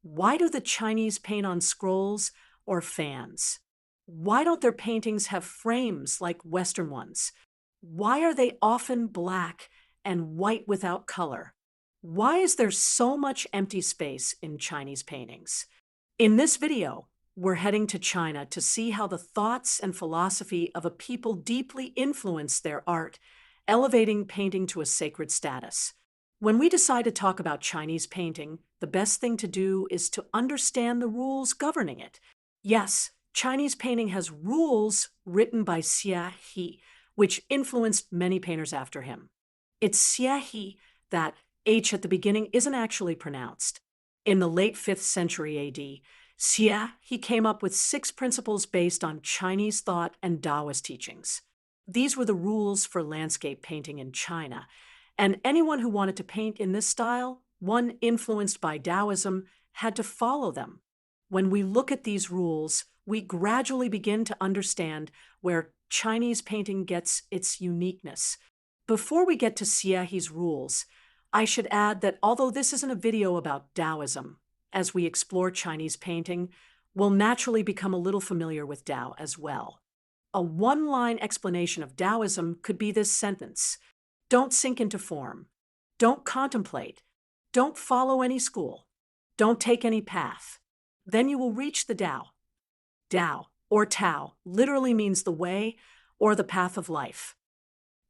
Why do the Chinese paint on scrolls or fans? Why don't their paintings have frames like Western ones? Why are they often black and white without color? Why is there so much empty space in Chinese paintings? In this video, we're heading to China to see how the thoughts and philosophy of a people deeply influence their art, elevating painting to a sacred status. When we decide to talk about Chinese painting, the best thing to do is to understand the rules governing it. Yes, Chinese painting has rules written by Xia He, which influenced many painters after him. It's Xia He that H at the beginning isn't actually pronounced. In the late 5th century AD, Xia He came up with 6 principles based on Chinese thought and Taoist teachings. These were the rules for landscape painting in China, and anyone who wanted to paint in this style, one influenced by Taoism, had to follow them. When we look at these rules, we gradually begin to understand where Chinese painting gets its uniqueness. Before we get to Xia He's rules, I should add that although this isn't a video about Taoism, as we explore Chinese painting, we'll naturally become a little familiar with Tao as well. A one-line explanation of Taoism could be this sentence: don't sink into form. Don't contemplate. Don't follow any school. Don't take any path. Then you will reach the Tao. Tao, or Tao, literally means the way or the path of life.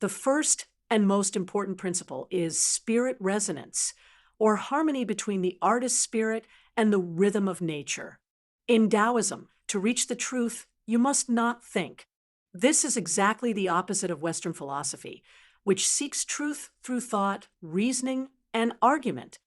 The first and most important principle is spirit resonance, or harmony between the artist's spirit and the rhythm of nature. In Taoism, to reach the truth, you must not think. This is exactly the opposite of Western philosophy, which seeks truth through thought, reasoning, and argument.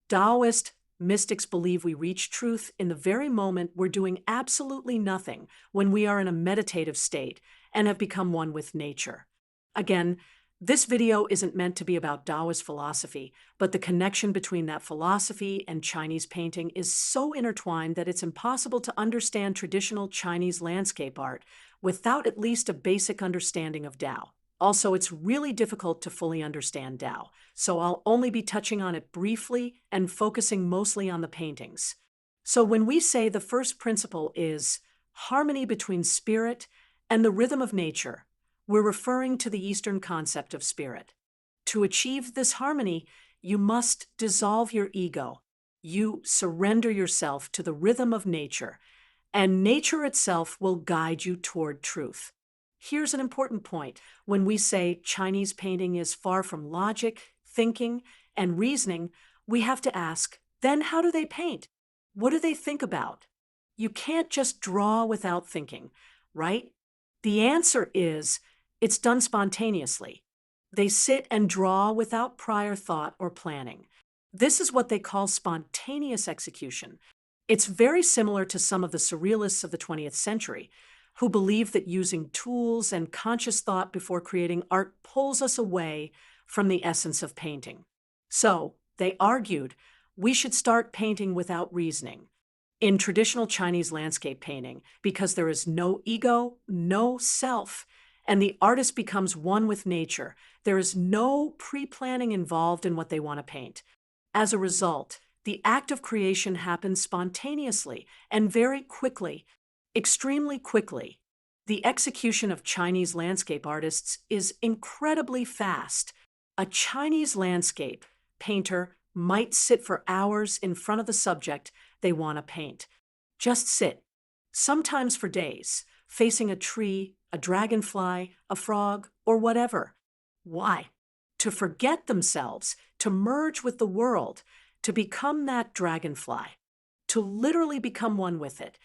Taoist mystics believe we reach truth in the very moment we're doing absolutely nothing, when we are in a meditative state and have become one with nature. Again, this video isn't meant to be about Taoist philosophy, but the connection between that philosophy and Chinese painting is so intertwined that it's impossible to understand traditional Chinese landscape art without at least a basic understanding of Tao. Also, it's really difficult to fully understand Tao, so I'll only be touching on it briefly and focusing mostly on the paintings. So when we say the first principle is harmony between spirit and the rhythm of nature, we're referring to the Eastern concept of spirit. To achieve this harmony, you must dissolve your ego. You surrender yourself to the rhythm of nature, and nature itself will guide you toward truth. Here's an important point. When we say Chinese painting is far from logic, thinking, and reasoning, we have to ask, then how do they paint? What do they think about? You can't just draw without thinking, right? The answer is, it's done spontaneously. They sit and draw without prior thought or planning. This is what they call spontaneous execution. It's very similar to some of the surrealists of the 20th century, who believe that using tools and conscious thought before creating art pulls us away from the essence of painting. So, they argued, we should start painting without reasoning. In traditional Chinese landscape painting, because there is no ego, no self, and the artist becomes one with nature, there is no pre-planning involved in what they want to paint. As a result, the act of creation happens spontaneously and very quickly, extremely quickly. The execution of Chinese landscape artists is incredibly fast. A Chinese landscape painter might sit for hours in front of the subject they want to paint. Just sit, sometimes for days, facing a tree, a dragonfly, a frog, or whatever. Why? To forget themselves, to merge with the world, to become that dragonfly, to literally become one with it.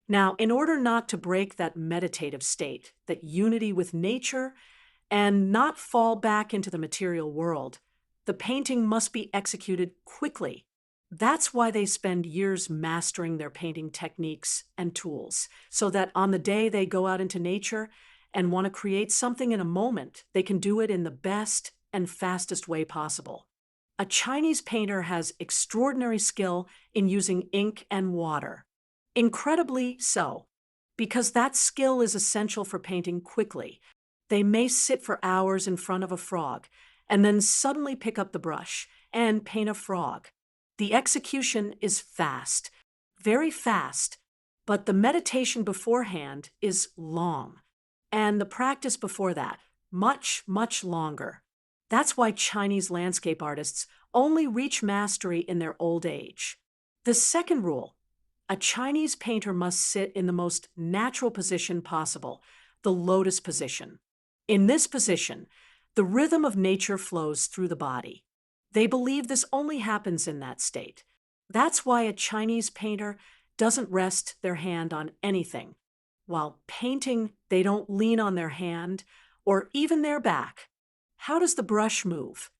Now, in order not to break that meditative state, that unity with nature, and not fall back into the material world, the painting must be executed quickly. That's why they spend years mastering their painting techniques and tools, so that on the day they go out into nature and want to create something in a moment, they can do it in the best and fastest way possible. A Chinese painter has extraordinary skill in using ink and water. Incredibly so, because that skill is essential for painting quickly. They may sit for hours in front of a frog and then suddenly pick up the brush and paint a frog. The execution is fast. very fast, but the meditation beforehand is long, and the practice before that, much, much longer. That's why Chinese landscape artists only reach mastery in their old age. The second rule: a Chinese painter must sit in the most natural position possible, the lotus position. In this position, the rhythm of nature flows through the body. They believe this only happens in that state. That's why a Chinese painter doesn't rest their hand on anything. While painting, they don't lean on their hand or even their back. How does the brush move?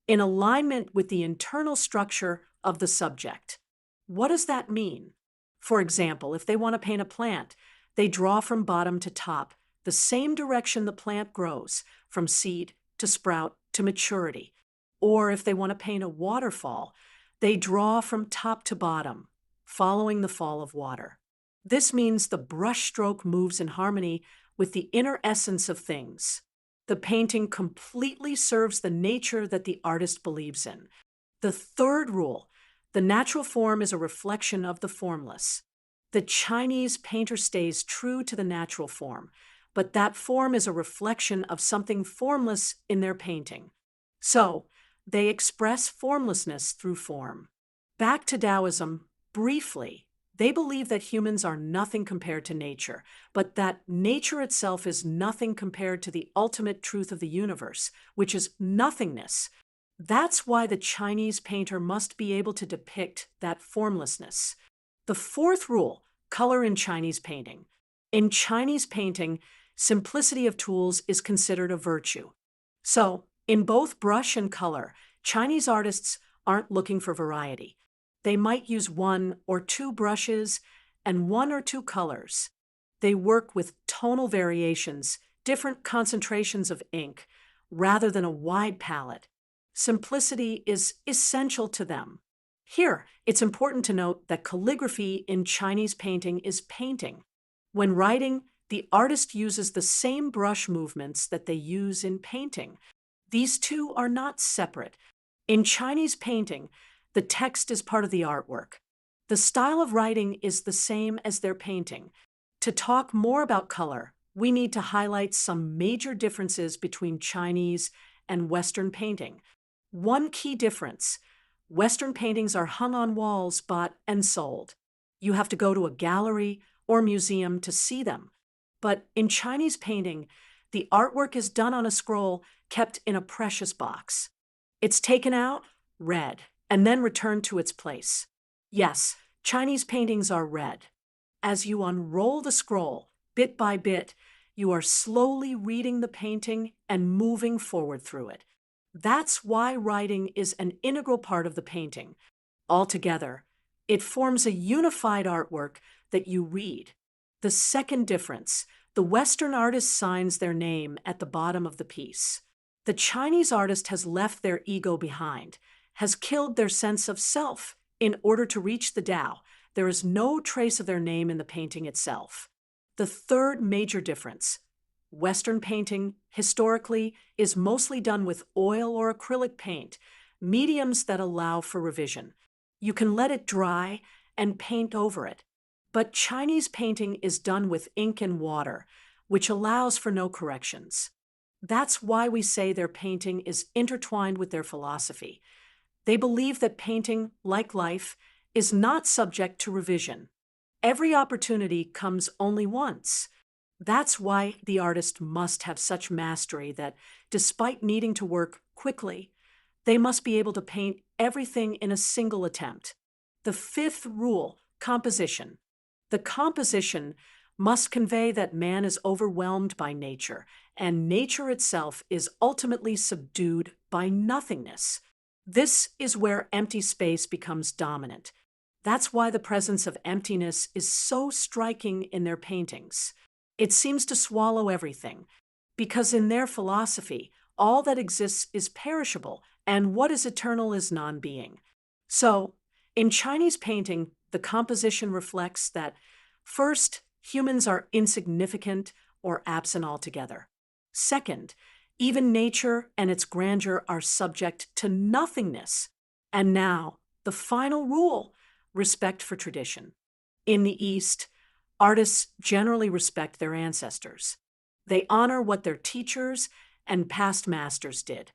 In alignment with the internal structure of the subject. What does that mean? For example, if they want to paint a plant, they draw from bottom to top, the same direction the plant grows, from seed to sprout to maturity. Or if they want to paint a waterfall, they draw from top to bottom, following the fall of water. This means the brushstroke moves in harmony with the inner essence of things. The painting completely serves the nature that the artist believes in. The third rule: the natural form is a reflection of the formless. The Chinese painter stays true to the natural form, but that form is a reflection of something formless in their painting. So, they express formlessness through form. Back to Taoism, briefly, they believe that humans are nothing compared to nature, but that nature itself is nothing compared to the ultimate truth of the universe, which is nothingness. That's why the Chinese painter must be able to depict that formlessness. The fourth rule: color in Chinese painting. In Chinese painting, simplicity of tools is considered a virtue. So, in both brush and color, Chinese artists aren't looking for variety. They might use one or two brushes and one or two colors. They work with tonal variations, different concentrations of ink, rather than a wide palette. Simplicity is essential to them. Here, it's important to note that calligraphy in Chinese painting is painting. When writing, the artist uses the same brush movements that they use in painting. These two are not separate. In Chinese painting, the text is part of the artwork. The style of writing is the same as their painting. To talk more about color, we need to highlight some major differences between Chinese and Western painting. One key difference: Western paintings are hung on walls, bought and sold. You have to go to a gallery or museum to see them. But in Chinese painting, the artwork is done on a scroll kept in a precious box. It's taken out, read, and then returned to its place. Yes, Chinese paintings are read. As you unroll the scroll, bit by bit, you are slowly reading the painting and moving forward through it. That's why writing is an integral part of the painting. Altogether, it forms a unified artwork that you read. The second difference: the Western artist signs their name at the bottom of the piece. The Chinese artist has left their ego behind, has killed their sense of self in order to reach the Tao. There is no trace of their name in the painting itself. The third major difference: Western painting, historically, is mostly done with oil or acrylic paint, mediums that allow for revision. You can let it dry and paint over it. But Chinese painting is done with ink and water, which allows for no corrections. That's why we say their painting is intertwined with their philosophy. They believe that painting, like life, is not subject to revision. Every opportunity comes only once. That's why the artist must have such mastery that, despite needing to work quickly, they must be able to paint everything in a single attempt. The fifth rule: composition. The composition must convey that man is overwhelmed by nature, and nature itself is ultimately subdued by nothingness. This is where empty space becomes dominant. That's why the presence of emptiness is so striking in their paintings. It seems to swallow everything, because in their philosophy, all that exists is perishable, and what is eternal is non-being. So, in Chinese painting, the composition reflects that, first, humans are insignificant or absent altogether. Second, even nature and its grandeur are subject to nothingness. And now, the final rule: respect for tradition. In the East, artists generally respect their ancestors. They honor what their teachers and past masters did.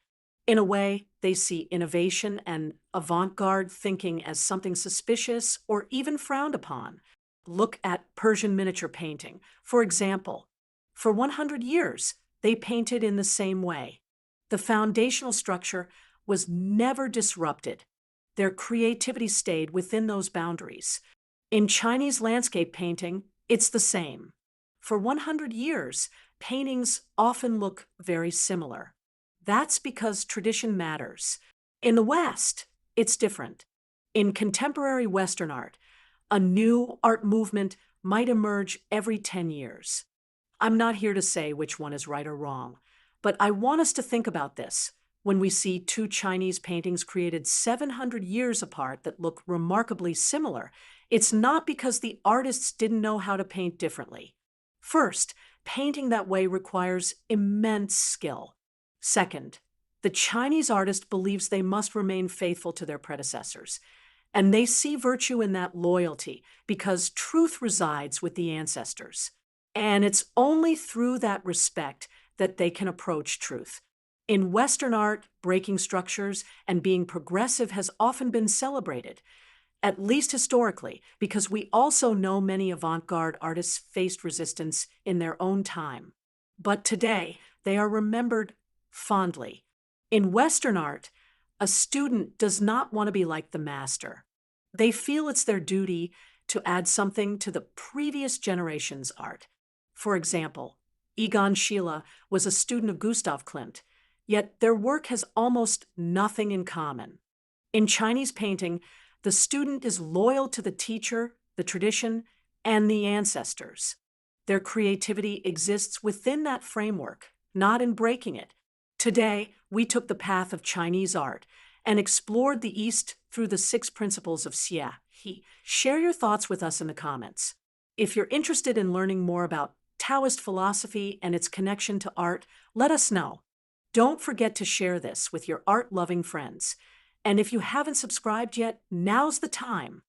In a way, they see innovation and avant-garde thinking as something suspicious or even frowned upon. Look at Persian miniature painting. For example, for 100 years, they painted in the same way. The foundational structure was never disrupted. Their creativity stayed within those boundaries. In Chinese landscape painting, it's the same. For 100 years, paintings often look very similar. That's because tradition matters. In the West, it's different. In contemporary Western art, a new art movement might emerge every 10 years. I'm not here to say which one is right or wrong, but I want us to think about this. When we see two Chinese paintings created 700 years apart that look remarkably similar, it's not because the artists didn't know how to paint differently. First, painting that way requires immense skill. Second, the Chinese artist believes they must remain faithful to their predecessors, and they see virtue in that loyalty because truth resides with the ancestors. And it's only through that respect that they can approach truth. In Western art, breaking structures and being progressive has often been celebrated, at least historically, because we also know many avant-garde artists faced resistance in their own time. But today, they are remembered fondly. In Western art, a student does not want to be like the master. They feel it's their duty to add something to the previous generation's art. For example, Egon Schiele was a student of Gustav Klimt, yet their work has almost nothing in common. In Chinese painting, the student is loyal to the teacher, the tradition, and the ancestors. Their creativity exists within that framework, not in breaking it. Today, we took the path of Chinese art and explored the East through the 6 principles of Xie. Share your thoughts with us in the comments. If you're interested in learning more about Taoist philosophy and its connection to art, let us know. Don't forget to share this with your art-loving friends. And if you haven't subscribed yet, now's the time.